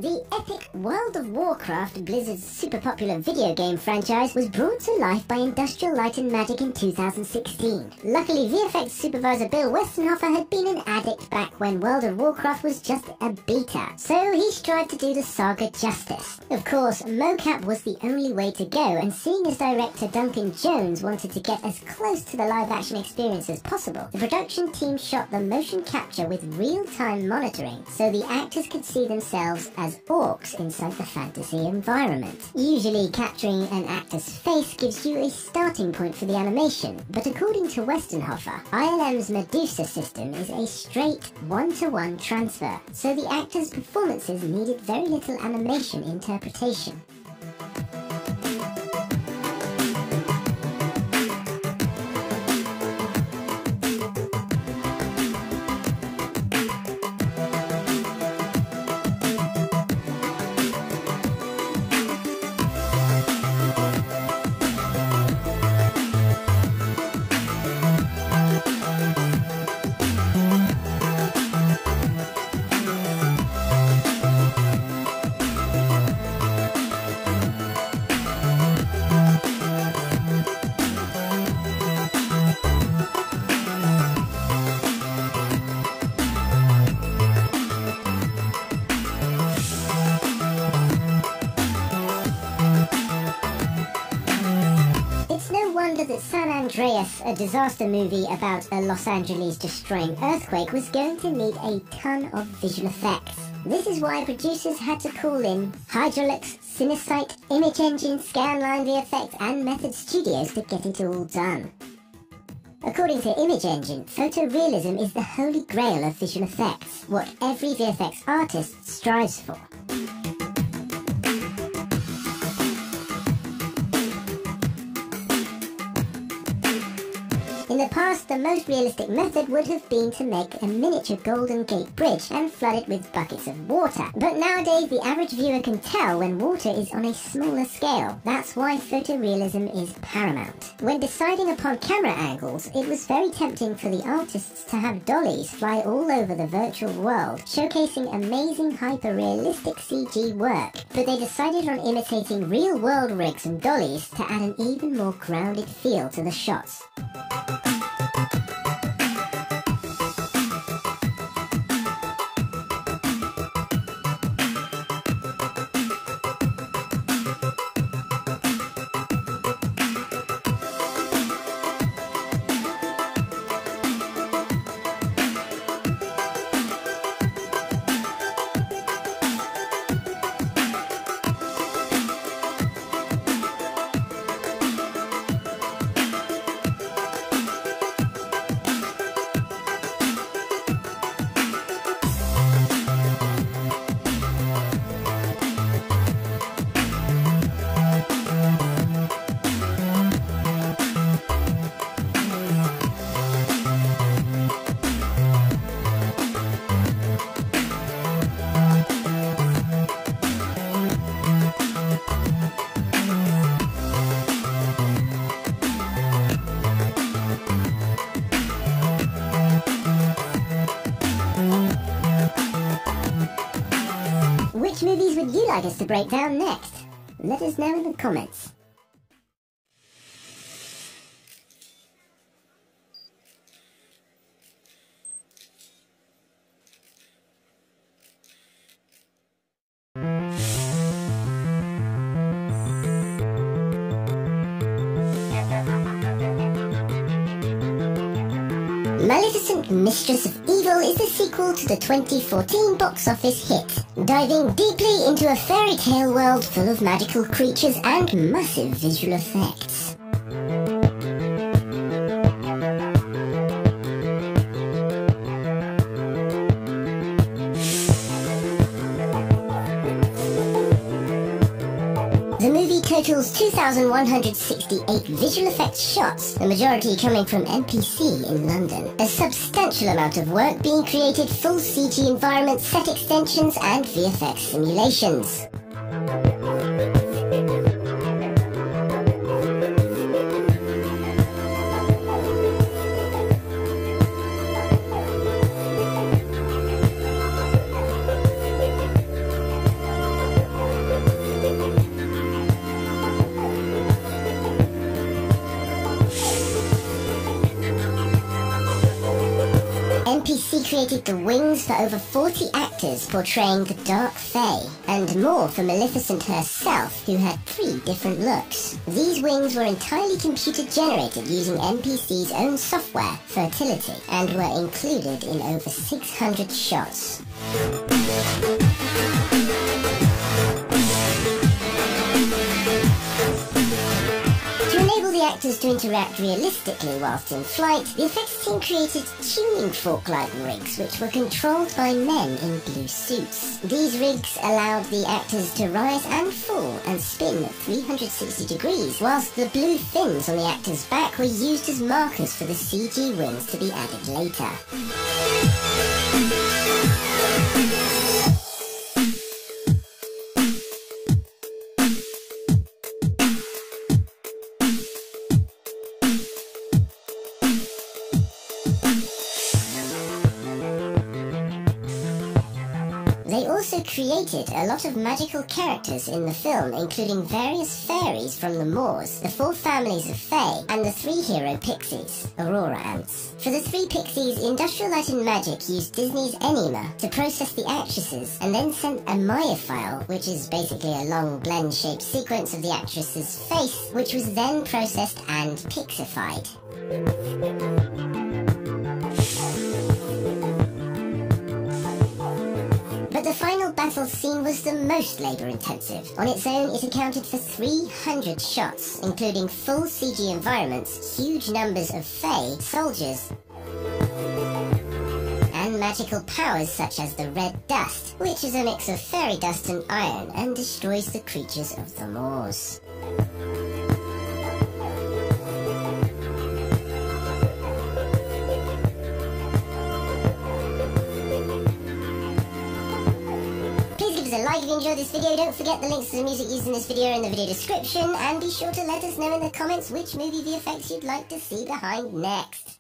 The epic World of Warcraft, Blizzard's super popular video game franchise, was brought to life by Industrial Light and Magic in 2016. Luckily, VFX supervisor Bill Westenhofer had been an addict back when World of Warcraft was just a beta, so he strived to do the saga justice. Of course, mocap was the only way to go, and seeing as director Duncan Jones wanted to get as close to the live-action experience as possible, the production team shot the motion capture with real-time monitoring, so the actors could see themselves as orcs inside the fantasy environment. Usually, capturing an actor's face gives you a starting point for the animation, but according to Westenhofer, ILM's Medusa system is a straight one-to-one transfer, so the actors' performances needed very little animation interpretation. That San Andreas, a disaster movie about a Los Angeles destroying earthquake, was going to need a ton of visual effects. This is why producers had to call in Hydraulics, Cinesite, Image Engine, Scanline VFX and Method Studios to get it all done. According to Image Engine, photorealism is the holy grail of visual effects, what every VFX artist strives for. In the past, the most realistic method would have been to make a miniature Golden Gate Bridge and flood it with buckets of water. But nowadays, the average viewer can tell when water is on a smaller scale. That's why photorealism is paramount. When deciding upon camera angles, it was very tempting for the artists to have dollies fly all over the virtual world, showcasing amazing hyper-realistic CG work. But they decided on imitating real-world rigs and dollies to add an even more grounded feel to the shots. Which movies would you like us to break down next? Let us know in the comments. Maleficent Mistress of Evil is the sequel to the 2014 box office hit, diving deeply into a fairy tale world full of magical creatures and massive visual effects. The movie totals 2,168 visual effects shots, the majority coming from NPC in London. A substantial amount of work being created, full CG environments, set extensions and VFX simulations. NBC created the wings for over 40 actors portraying the Dark Fae, and more for Maleficent herself, who had 3 different looks. These wings were entirely computer-generated using NBC's own software, Fertility, and were included in over 600 shots. Actors to interact realistically whilst in flight, the effects team created tuning fork-like rigs which were controlled by men in blue suits. These rigs allowed the actors to rise and fall and spin at 360 degrees, whilst the blue fins on the actors' back were used as markers for the CG wings to be added later. They also created a lot of magical characters in the film, including various fairies from the Moors, the 4 families of Fae, and the 3 hero pixies, Aurora ants. For the 3 pixies, Industrial Light and Magic used Disney's Enigma to process the actresses and then sent a Maya file, which is basically a long blend-shaped sequence of the actress's face, which was then processed and pixified. But the final battle scene was the most labour-intensive. On its own, it accounted for 300 shots, including full CG environments, huge numbers of Fae, soldiers, and magical powers such as the red dust, which is a mix of fairy dust and iron and destroys the creatures of the Moors. A like if you enjoyed this video. Don't forget the links to the music used in this video are in the video description, and be sure to let us know in the comments which movie VFX you'd like to see behind next.